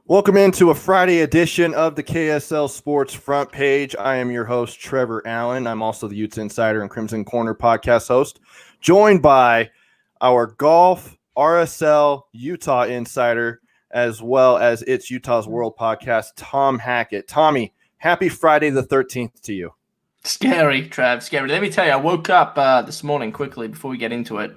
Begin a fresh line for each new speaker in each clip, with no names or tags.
Welcome into a Friday edition of the KSL Sports Front Page. I am your host, Trevor Allen. I'm also the Utes Insider and Crimson Corner podcast host, joined by our golf, RSL, Utah Insider, as well as It's Utah's World podcast, Tom Hackett. Tommy, happy Friday the 13th to you.
Scary, Trav, scary. Let me tell you, I woke up this morning quickly before we get into it,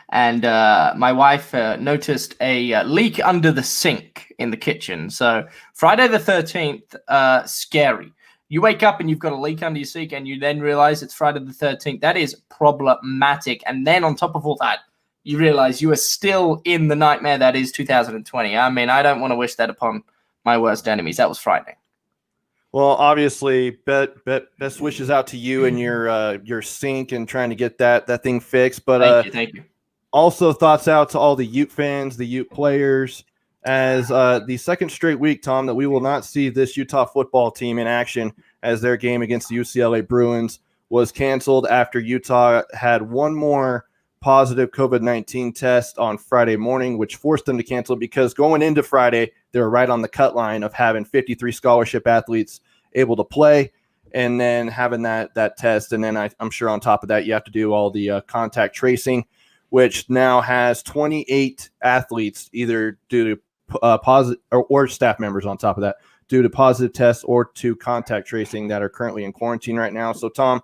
and my wife noticed a leak under the sink in the kitchen. So Friday the 13th, scary. You wake up and you've got a leak under your sink and you then realize it's Friday the 13th. That is problematic. And then on top of all that, you realize you are still in the nightmare that is 2020. I mean, I don't want to wish that upon my worst enemies. That was frightening.
Well, obviously, best wishes out to you and your sink and trying to get that thing fixed. But
thank you.
Also, thoughts out to all the Ute fans, the Ute players, as the second straight week, Tom, that we will not see this Utah football team in action as their game against the UCLA Bruins was canceled after Utah had one more positive COVID-19 test on Friday morning, which forced them to cancel because going into Friday, they were right on the cut line of having 53 scholarship athletes able to play and then having that test. And then I'm sure on top of that, you have to do all the contact tracing, which now has 28 athletes either due to positive or staff members on top of that due to positive tests or to contact tracing that are currently in quarantine right now. So, Tom,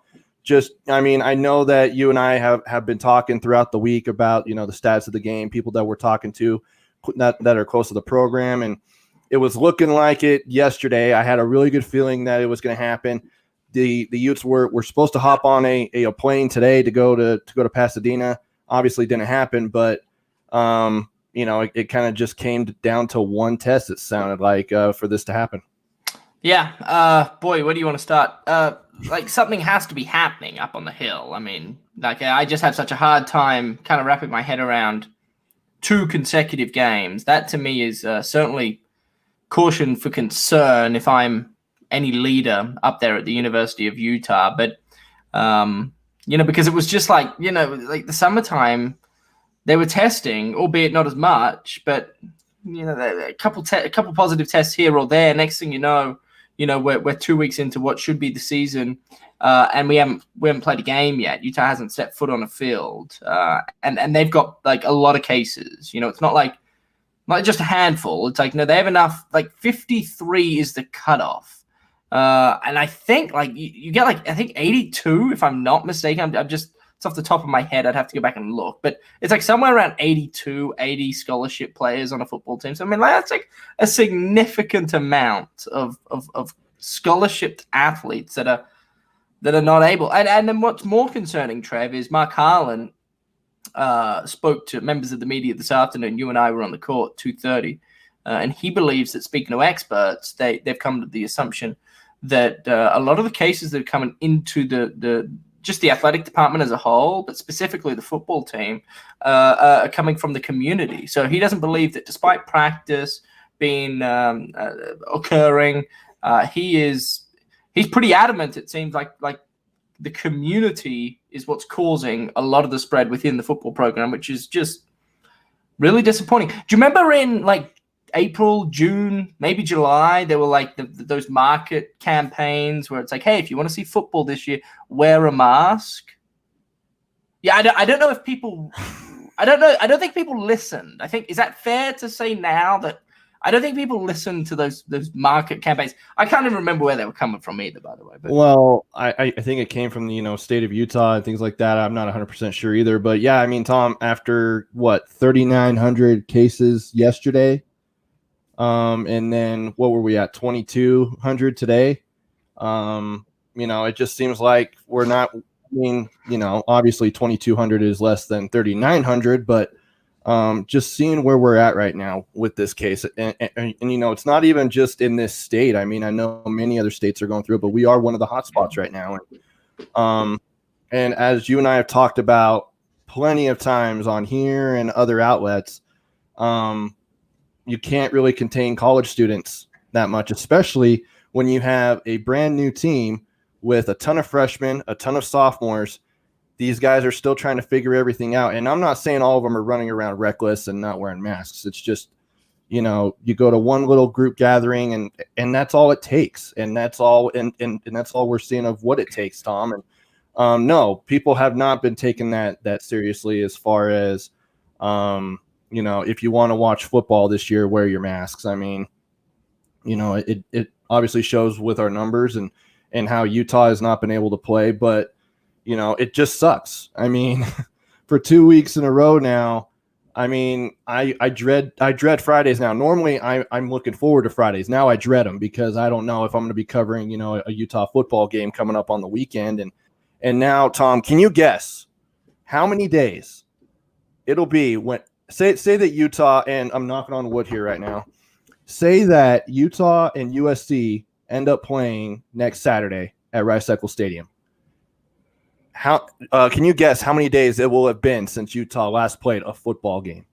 I know that you and I have been talking throughout the week about, the stats of the game, people that we're talking to that are close to the program. And it was looking like it yesterday. I had a really good feeling that it was going to happen. The Utes were supposed to hop on a plane today to go to Pasadena. Obviously didn't happen, but it kind of just came down to one test, it sounded like, for this to happen.
Yeah. Boy, where do you want to start? Something has to be happening up on the hill. I mean, I just have such a hard time kind of wrapping my head around 2 consecutive games. That to me is certainly caution for concern if I'm any leader up there at the University of Utah. But, because it was just like the summertime, they were testing, albeit not as much, but a couple positive tests here or there. Next thing you know, we're 2 weeks into what should be the season, and we haven't played a game yet. Utah hasn't stepped foot on a field, and they've got a lot of cases. It's not just a handful. It's they have enough. 53 is the cutoff. And I think you get I think 82, if I'm not mistaken. I'm just, it's off the top of my head. I'd have to go back and look, but it's somewhere around 80 scholarship players on a football team. So I mean, that's a significant amount of scholarship athletes that are not able. And then what's more concerning, Trev, is Mark Harlan spoke to members of the media this afternoon. You and I were on the court 2:30, and he believes that, speaking to experts, they've come to the assumption that a lot of the cases that are coming into just the athletic department as a whole, but specifically the football team, are coming from the community. So he doesn't believe that despite practice being occurring, he's pretty adamant. It seems like the community is what's causing a lot of the spread within the football program, which is just really disappointing. Do you remember in April, June, maybe July, there were those market campaigns where it's hey, if you want to see football this year, wear a mask. Yeah, I don't know if people, I don't think people listened. Is that fair to say now that I don't think people listened to those market campaigns? I can't even remember where they were coming from either, by the way. But.
Well, I think it came from the state of Utah and things like that. I'm not 100% sure either, but yeah, I mean, Tom, after 3,900 cases yesterday. And then what were we at? 2,200 today. It just seems like we're not, obviously 2,200 is less than 3,900, but, just seeing where we're at right now with this case and it's not even just in this state. I mean, I know many other states are going through it, but we are one of the hot spots right now. And as you and I have talked about plenty of times on here and other outlets, you can't really contain college students that much, especially when you have a brand new team with a ton of freshmen, a ton of sophomores. These guys are still trying to figure everything out. And I'm not saying all of them are running around reckless and not wearing masks. It's just, you go to one little group gathering and that's all it takes. And that's all, and that's all we're seeing of what it takes, Tom. And no, people have not been taking that seriously as far as, if you want to watch football this year, wear your masks. I mean, it obviously shows with our numbers and how Utah has not been able to play, but it just sucks. I mean, for 2 weeks in a row now, I mean, I dread Fridays now. Normally I'm looking forward to Fridays. Now I dread them because I don't know if I'm going to be covering, a Utah football game coming up on the weekend. And now, Tom, can you guess how many days it'll be when say that Utah, and I'm knocking on wood here right now, say that Utah and USC end up playing next Saturday at Rice-Eccles Stadium. How can you guess how many days it will have been since Utah last played a football game?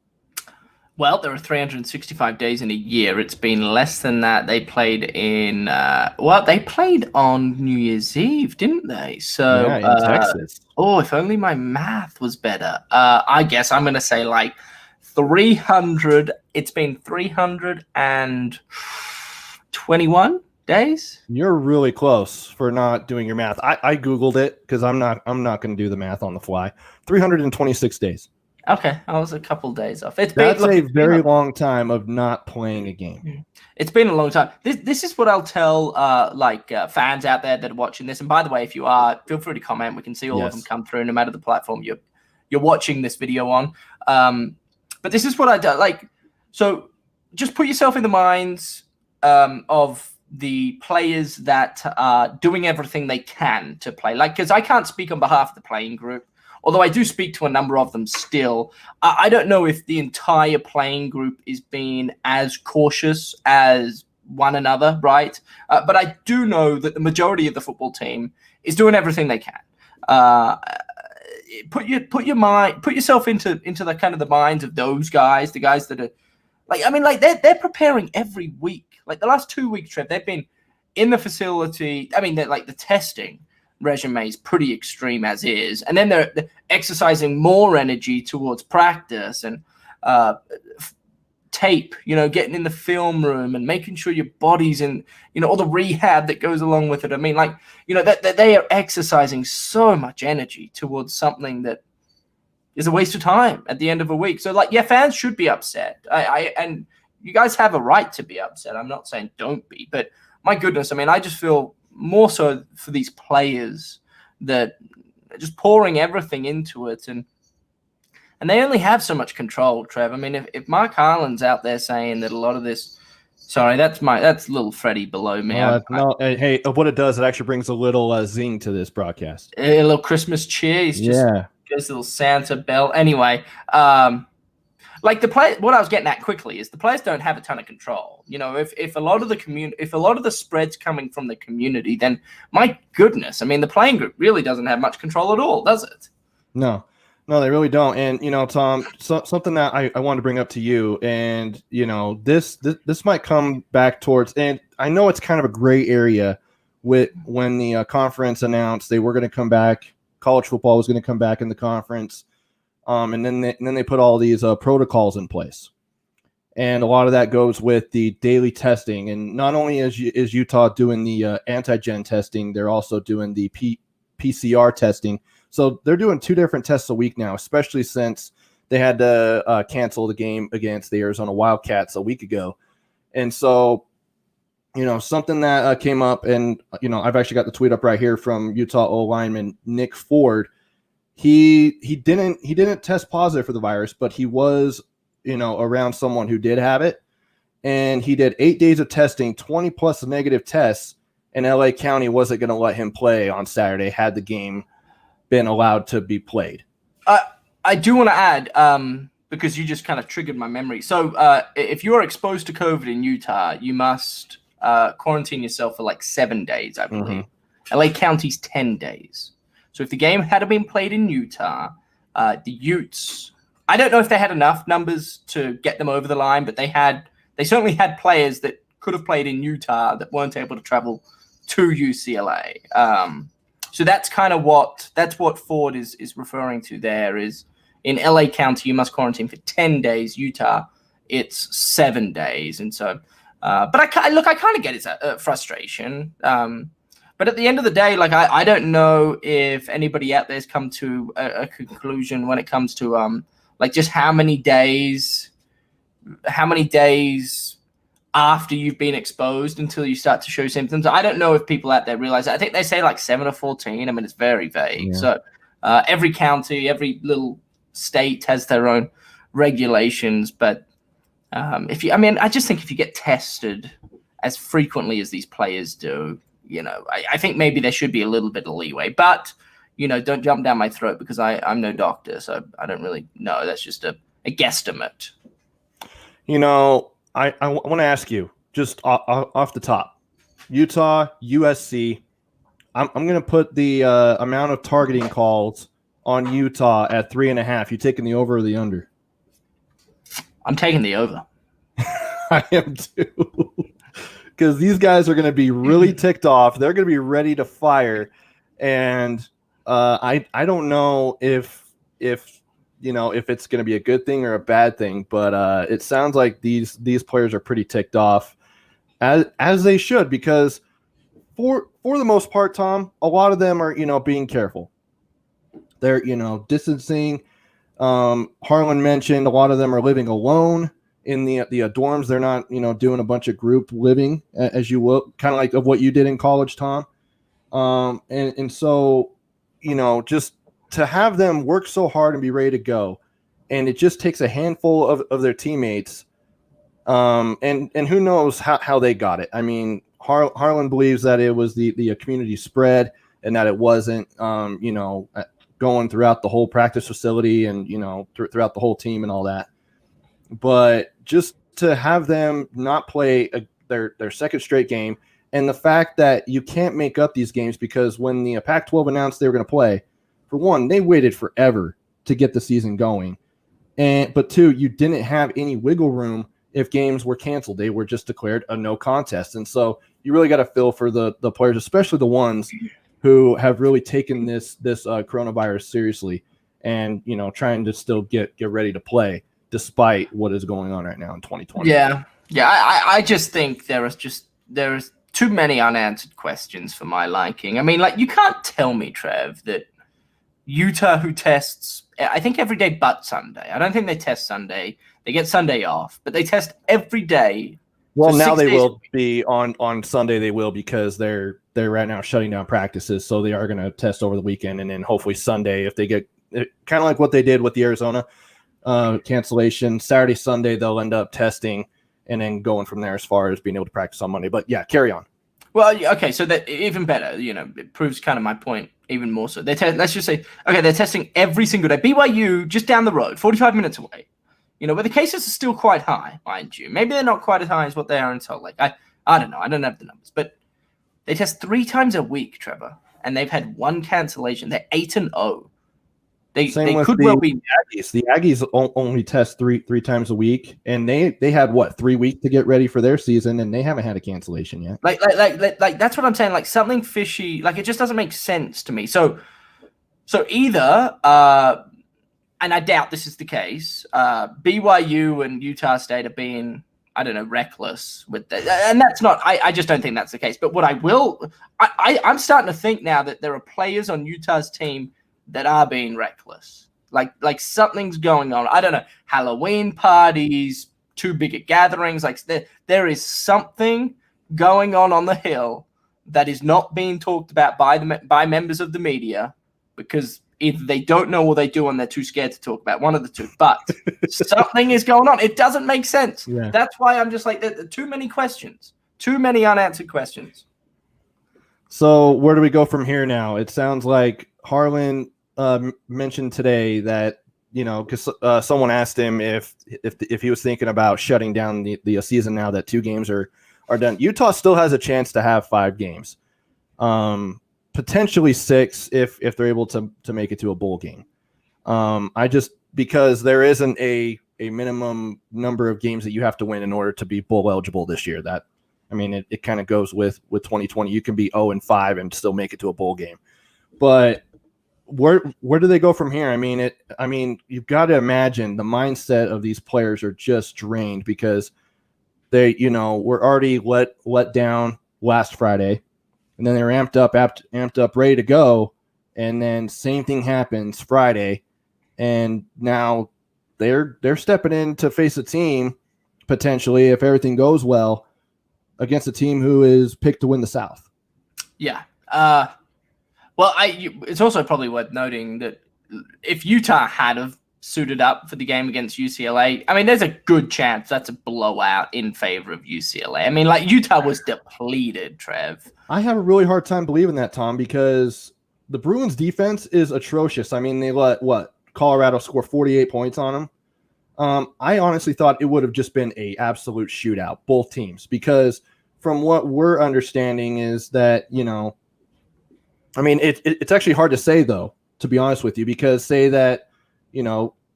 Well, there are 365 days in a year. It's been less than that. They played in they played on New Year's Eve, didn't they? So
yeah, in Texas.
Oh, if only my math was better. I guess I'm going to say like 300. It's been 321 days.
You're really close for not doing your math. I Googled it because I'm not going to do the math on the fly. 326 days.
Okay, I was a couple days off.
That's a very long time of not playing a game.
It's been a long time. This is what I'll tell fans out there that are watching this. And by the way, if you are, feel free to comment. We can see all of them come through, no matter the platform you're watching this video on. But this is what I do. So just put yourself in the minds of the players that are doing everything they can to play. Because I can't speak on behalf of the playing group, although I do speak to a number of them still. I don't know if the entire playing group is being as cautious as one another, right? But I do know that the majority of the football team is doing everything they can. Put yourself into the kind of the minds of those guys, the guys that are they're preparing every week. Like the last 2 weeks, Trev, they've been in the facility. I mean, the testing resume is pretty extreme as is, and then they're exercising more energy towards practice and tape, getting in the film room and making sure your body's in, all the rehab that goes along with it. I mean, that they are exercising so much energy towards something that is a waste of time at the end of a week. So fans should be upset. And you guys have a right to be upset. I'm not saying don't be, but my goodness, I mean, I just feel more so for these players that are just pouring everything into it, and they only have so much control, Trev. I mean, if Mark Harlan's out there saying that a lot of this, sorry, that's little Freddie below me.
Hey, what it does, it actually brings a little zing to this broadcast.
A little Christmas cheer. He's just goes a little Santa bell. Anyway, what I was getting at quickly is the players don't have a ton of control. If a lot of the spread's coming from the community, then my goodness, I mean, the playing group really doesn't have much control at all, does it?
No, they really don't. And Tom, something that I wanted to bring up to you, and this might come back towards, and I know it's kind of a gray area with when the conference announced they were going to come back. College football was going to come back in the conference. And then they put all these protocols in place. And a lot of that goes with the daily testing. And not only is Utah doing the antigen testing, they're also doing the PCR testing. So they're doing 2 different tests a week now, especially since they had to cancel the game against the Arizona Wildcats a week ago. And so, something that came up, and, I've actually got the tweet up right here from Utah O-lineman Nick Ford. He didn't test positive for the virus, but he was, around someone who did have it. And he did 8 days of testing, 20 plus negative tests, and LA County wasn't going to let him play on Saturday had the game been allowed to be played.
I do want to add, because you just kind of triggered my memory. So if you're exposed to COVID in Utah, you must quarantine yourself for 7 days, I believe. Mm-hmm. LA County's 10 days. So if the game had been played in Utah, the Utes, I don't know if they had enough numbers to get them over the line, but they certainly had players that could have played in Utah that weren't able to travel to UCLA. So that's kind of what Ford is referring to there is in LA County, you must quarantine for 10 days. Utah it's 7 days. And so, but I kind of get his frustration. But at the end of the day, like I don't know if anybody out there's come to a conclusion when it comes to like just how many days after you've been exposed until you start to show symptoms. I don't know if people out there realize that. I think they say like 7 or 14. I mean, it's very vague. Yeah. So every county, every little state has their own regulations. But I just think if you get tested as frequently as these players do, I think maybe there should be a little bit of leeway. But, don't jump down my throat because I'm no doctor. So I don't really know. That's just a guesstimate.
I want to ask you, just off the top, Utah, USC, I'm going to put the amount of targeting calls on Utah at 3.5. You taking the over or the under?
I'm taking the over.
I am too. Because these guys are going to be really ticked off. They're going to be ready to fire. And I don't know if it's going to be a good thing or a bad thing, but it sounds like these players are pretty ticked off, as they should, because for the most part, Tom, a lot of them are being careful. They're distancing. Harlan mentioned a lot of them are living alone in the dorms. They're not doing a bunch of group living as you will, kind of like of what you did in college, Tom. And so just to have them work so hard and be ready to go, and it just takes a handful of their teammates, and who knows how they got it. I mean, Harlan believes that it was the community spread and that it wasn't, going throughout the whole practice facility and, throughout the whole team and all that. But just to have them not play their second straight game, and the fact that you can't make up these games, because when the Pac-12 announced they were going to play, for one, they waited forever to get the season going. But two, you didn't have any wiggle room if games were canceled. They were just declared a no contest. And so you really got to feel for the players, especially the ones who have really taken this coronavirus seriously and, trying to still get ready to play despite what is going on right now in 2020.
Yeah. I just think there's too many unanswered questions for my liking. I mean, like, you can't tell me, Trev, that Utah, who tests, I think every day but Sunday. I don't think they test Sunday. They get Sunday off, but they test every day.
Well, now they will be on Sunday. They will, because they're right now shutting down practices. So they are going to test over the weekend, and then hopefully Sunday, if they get kind of like what they did with the Arizona cancellation, Saturday, Sunday, they'll end up testing and then going from there as far as being able to practice on Monday. But yeah, carry on.
Well, okay, so that even better, it proves kind of my point even more so. Let's just say, okay, they're testing every single day. BYU, just down the road, 45 minutes away, where the cases are still quite high, mind you. Maybe they're not quite as high as what they are in Salt Lake. I don't know. I don't have the numbers. But they test 3 times a week, Trevor, and they've had 1 cancellation. They're 8-0. They could well be
Aggies. The Aggies only test three times a week, and they had 3 weeks to get ready for their season, and they haven't had a cancellation yet.
Like that's what I'm saying. Like, something fishy. Like, it just doesn't make sense to me. So either and I doubt this is the case, BYU and Utah State are being, I don't know, reckless with that, and that's not. I just don't think that's the case. But what I'm starting to think now that there are players on Utah's team that are being reckless. Like something's going on. I don't know, Halloween parties, too big at gatherings. Like, there is something going on the Hill that is not being talked about by members of the media, because either they don't know or they do and they're too scared to talk about, one of the two. But something is going on. It doesn't make sense. Yeah. That's why I'm just like, there are too many questions, too many unanswered questions.
So where do we go from here now? It sounds like Harlan mentioned today that, because someone asked him if he was thinking about shutting down the season now that 2 games are done. Utah still has a chance to have 5 games, potentially 6 if they're able to make it to a bowl game. Because there isn't a minimum number of games that you have to win in order to be bowl eligible this year. It kind of goes with 2020. You can be 0-5 and still make it to a bowl game, but where do they go from here? I mean, you've got to imagine the mindset of these players are just drained because they, were already let down last Friday, and then they were amped up, ready to go, and then same thing happens Friday, and now they're stepping in to face a team potentially, if everything goes well, against a team who is picked to win the South.
Yeah. Well, it's also probably worth noting that if Utah had have suited up for the game against UCLA, I mean, there's a good chance that's a blowout in favor of UCLA. I mean, like, Utah was depleted, Trev. I
have a really hard time believing that, Tom, because the Bruins defense is atrocious. I mean, they let Colorado score 48 points on them. I honestly thought it would have just been a absolute shootout, both teams, because from what we're understanding is that, I mean, it's actually hard to say, though, to be honest with you, because say that,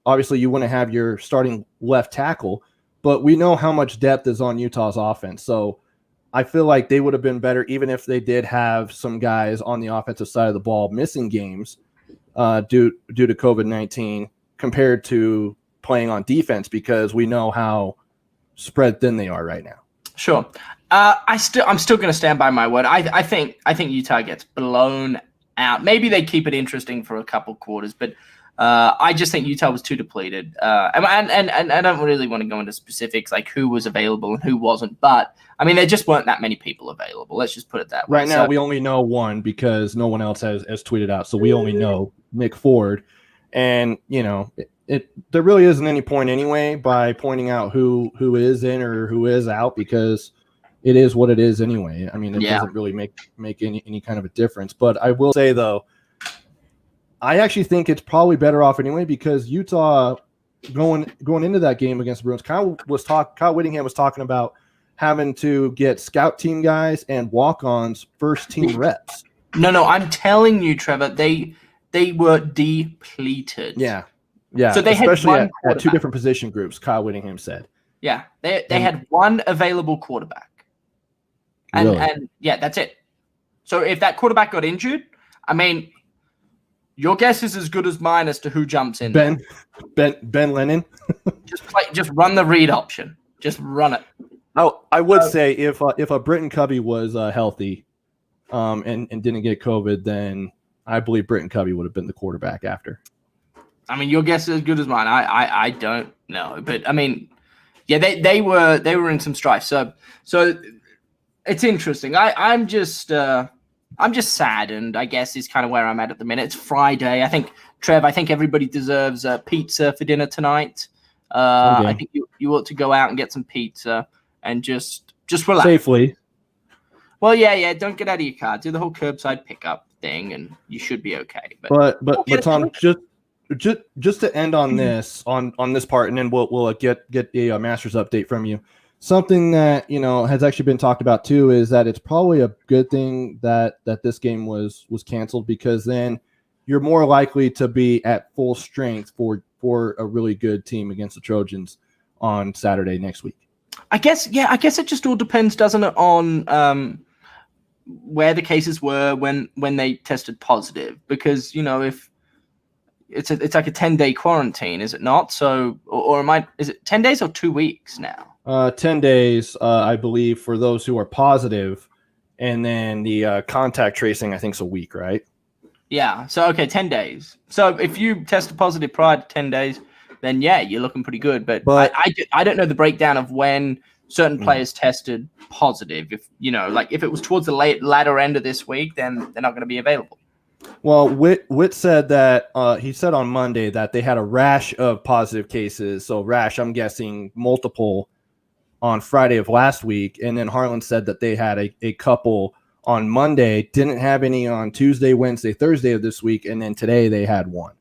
obviously you want to have your starting left tackle, but we know how much depth is on Utah's offense. So I feel like they would have been better even if they did have some guys on the offensive side of the ball missing games due to COVID-19 compared to playing on defense, because we know how spread thin they are right now.
Sure. I'm still going to stand by my word. I think Utah gets blown out. Maybe they keep it interesting for a couple quarters, but I just think Utah was too depleted. And I don't really want to go into specifics like who was available and who wasn't, but I mean, there just weren't that many people available. Let's just put it that way.
Right now, we only know one because no one else has tweeted out. So we only know Nick Ford. And, there really isn't any point anyway by pointing out who is in or who is out, because it is what it is anyway. I mean, it doesn't really make any kind of a difference. But I will say, though, I actually think it's probably better off anyway, because Utah going into that game against the Bruins, Kyle Whittingham was talking about having to get scout team guys and walk-ons first team reps.
No, I'm telling you, Trevor, they were depleted.
Yeah.
So they
especially
had
at two different position groups, Kyle Whittingham said.
Yeah, they had one available quarterback. And,
really?
And yeah, that's it. So if that quarterback got injured, I mean, your guess is as good as mine as to who jumps in.
Ben Lennon.
just run the read option. Just run it.
Oh, I would say if a Britton Covey was healthy, and didn't get COVID, then I believe Britton Covey would have been the quarterback after.
I mean, your guess is as good as mine. I don't know, but I mean, yeah, they were in some strife. So it's interesting. I'm just saddened, I guess, is kind of where I'm at the minute. It's Friday. I think, Trev, everybody deserves pizza for dinner tonight. Okay. I think you ought to go out and get some pizza and just relax.
Safely.
Well, yeah. Don't get out of your car. Do the whole curbside pickup thing, and you should be okay.
But Tom, just to end on this on this part, and then we'll get a Masters update from you. Something that has actually been talked about too is that it's probably a good thing that this game was canceled, because then you're more likely to be at full strength for a really good team against the Trojans on Saturday next week.
I guess it just all depends, doesn't it, on where the cases were when they tested positive, because if it's like a 10-day quarantine, is it not? So is it 10 days or 2 weeks now?
10 days, I believe, for those who are positive, and then the contact tracing, I think, is a week, right?
Yeah. So, okay, 10 days. So if you tested positive prior to 10 days, then yeah, you're looking pretty good. But I don't know the breakdown of when certain players tested positive. If if it was towards the latter end of this week, then they're not going to be available.
Well, Witt said that he said on Monday that they had a rash of positive cases. So rash, I'm guessing multiple on Friday of last week. And then Harlan said that they had a couple on Monday, didn't have any on Tuesday, Wednesday, Thursday of this week. And then today they had one.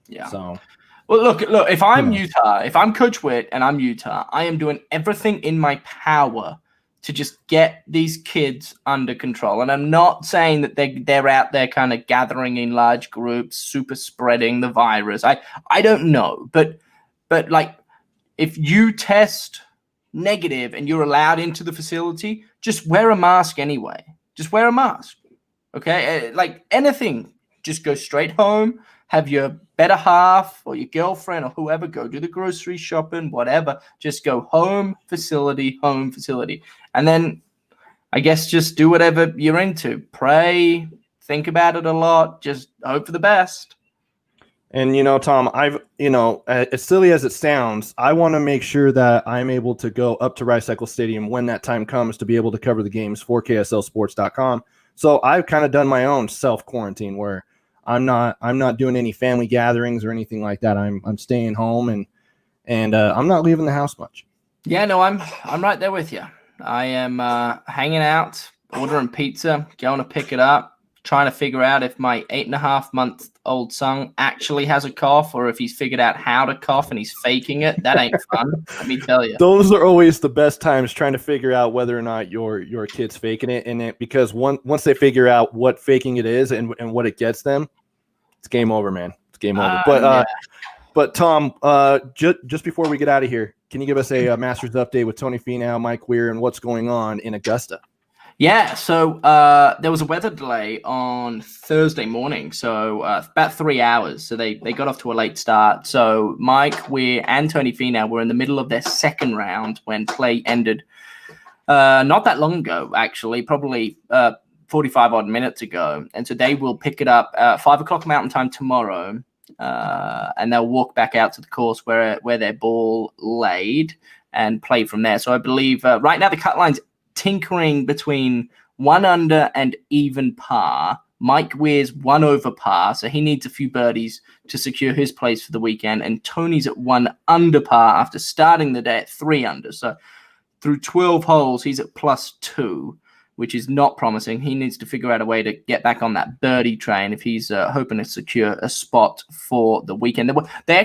Yeah.
So,
well, look, if I'm Utah, if I'm Coach Witt and I'm Utah, I am doing everything in my power to just get these kids under control. And I'm not saying that they're out there kind of gathering in large groups, super spreading the virus. I don't know. But like, if you test negative and you're allowed into the facility, just wear a mask anyway. Just wear a mask. Okay? Like anything, just go straight home. have your better half or your girlfriend or whoever go do the grocery shopping, whatever. Just go home facility. And then I guess just do whatever you're into. Pray, think about it a lot, just hope for the best.
And, Tom, as silly as it sounds, I want to make sure that I'm able to go up to Rice Eccles Stadium when that time comes to be able to cover the games for KSLSports.com. So I've kind of done my own self-quarantine where I'm not doing any family gatherings or anything like that. I'm staying home and I'm not leaving the house much.
Yeah, no, I'm right there with you. I am hanging out, ordering pizza, going to pick it up, trying to figure out if my 8.5-month-old son actually has a cough or if he's figured out how to cough and he's faking it. That ain't fun, let me tell you.
Those are always the best times, trying to figure out whether or not your kid's faking it. Because once they figure out what faking it is and what it gets them, it's game over, man. It's game over. But Tom, just before we get out of here, can you give us a Masters update with Tony Finau, Mike Weir, and what's going on in Augusta?
Yeah, so there was a weather delay on Thursday morning, so about 3 hours. So they got off to a late start. So Mike Weir and Tony Finau were in the middle of their second round when play ended not that long ago, actually, probably 45-odd minutes ago. And so they will pick it up 5 o'clock Mountain Time tomorrow, and they'll walk back out to the course where their ball laid and play from there. So I believe right now the cut line's tinkering between 1 under and even par. Mike Weir's 1 over par, so he needs a few birdies to secure his place for the weekend. And Tony's at 1 under par after starting the day at 3 under. So through 12 holes, he's at +2, which is not promising. He needs to figure out a way to get back on that birdie train if he's hoping to secure a spot for the weekend. They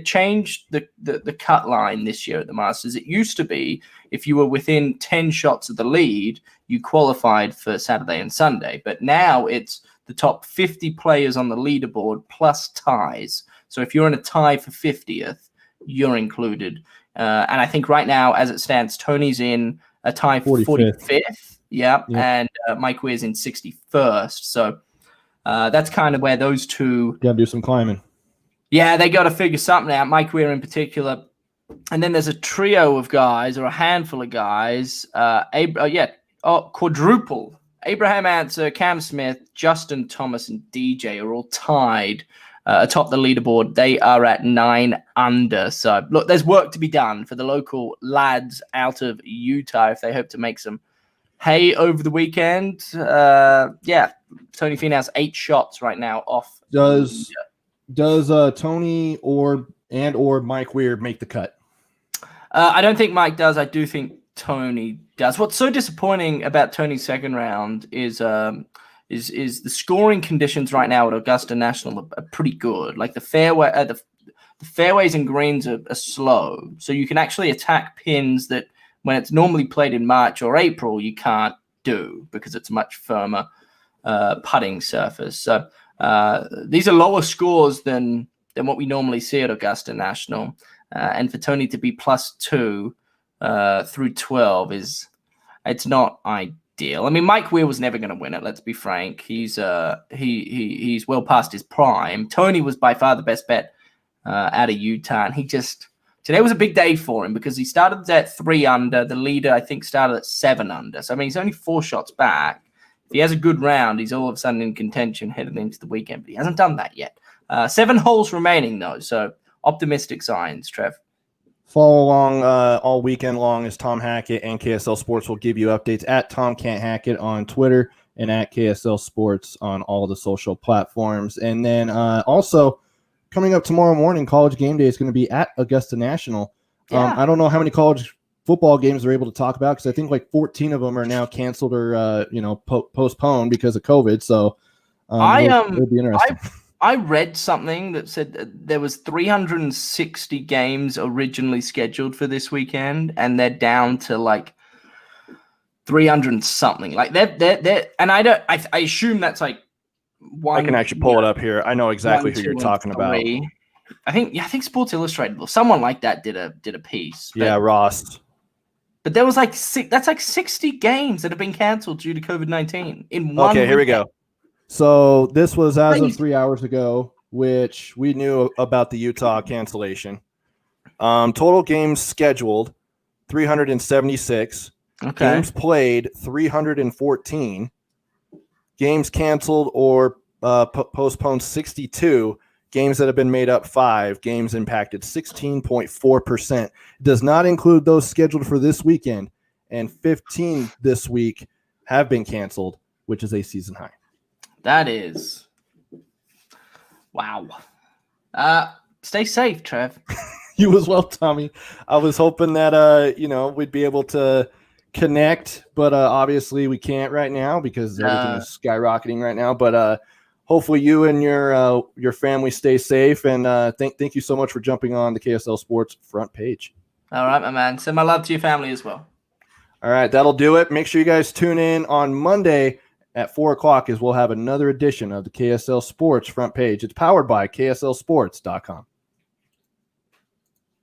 changed the cut line this year at the Masters. It used to be if you were within 10 shots of the lead, you qualified for Saturday and Sunday. But now it's the top 50 players on the leaderboard plus ties. So if you're in a tie for 50th, you're included. And I think right now, as it stands, Tony's in a tie for 45th. Yeah. And Mike Weir's in 61st. So that's kind of where those two
got to do some climbing.
Yeah, they got to figure something out. Mike Weir in particular. And then there's a trio of guys or a handful of guys. Quadruple. Abraham Answer, Cam Smith, Justin Thomas, and DJ are all tied atop the leaderboard. They are at 9 under. So, look, there's work to be done for the local lads out of Utah if they hope to make some hay over the weekend. Tony Finau's 8 shots right now off.
Does Tony or Mike Weir make the cut?
I don't think Mike does. I do think Tony does. What's so disappointing about Tony's second round is the scoring conditions right now at Augusta National are pretty good. Like the fairways and greens are slow, so you can actually attack pins that when it's normally played in March or April you can't do because it's a much firmer putting surface. So these are lower scores than what we normally see at Augusta National. And for Tony to be +2 through 12 it's not ideal. I mean, Mike Weir was never going to win it. Let's be frank. He's well past his prime. Tony was by far the best bet out of Utah, and today was a big day for him because he started at 3 under. The leader, I think, started at 7 under. So I mean, he's only 4 shots back. If he has a good round, he's all of a sudden in contention heading into the weekend. But he hasn't done that yet. 7 holes remaining though, so optimistic signs, Trev.
Follow along all weekend long as Tom Hackett and KSL Sports will give you updates at Tom Can't Hackett on Twitter and at KSL Sports on all the social platforms. And then also coming up tomorrow morning, College Game Day is going to be at Augusta National.
Yeah.
I don't know how many college football games they're able to talk about because I think like 14 of them are now canceled or postponed because of COVID. So it'll be interesting.
I read something that said that there was 360 games originally scheduled for this weekend, and they're down to like 300 something. Like they're and I assume that's like one.
I can actually pull it up here. I know exactly who you're talking about.
I think Sports Illustrated or someone like that did a piece.
Yeah, Ross.
But there was like that's like 60 games that have been canceled due to COVID-19 in one.
Okay, here we go. So this was as of 3 hours ago. which we knew about the Utah cancellation. Total games scheduled, 376.
Okay.
Games played, 314. Games canceled or postponed, 62. Games that have been made up, 5. Games impacted, 16.4%. It does not include those scheduled for this weekend, and 15 this week have been canceled, which is a season high.
That is. Wow. Stay safe, Trev.
You as well, Tommy. I was hoping that we'd be able to connect, but obviously we can't right now because everything is skyrocketing right now. But hopefully you and your family stay safe, and thank you so much for jumping on the KSL Sports front page.
All right, my man. Send my love to your family as well.
All right, that'll do it. Make sure you guys tune in on Monday at 4 o'clock as we'll have another edition of the KSL Sports front page. It's powered by KSLSports.com.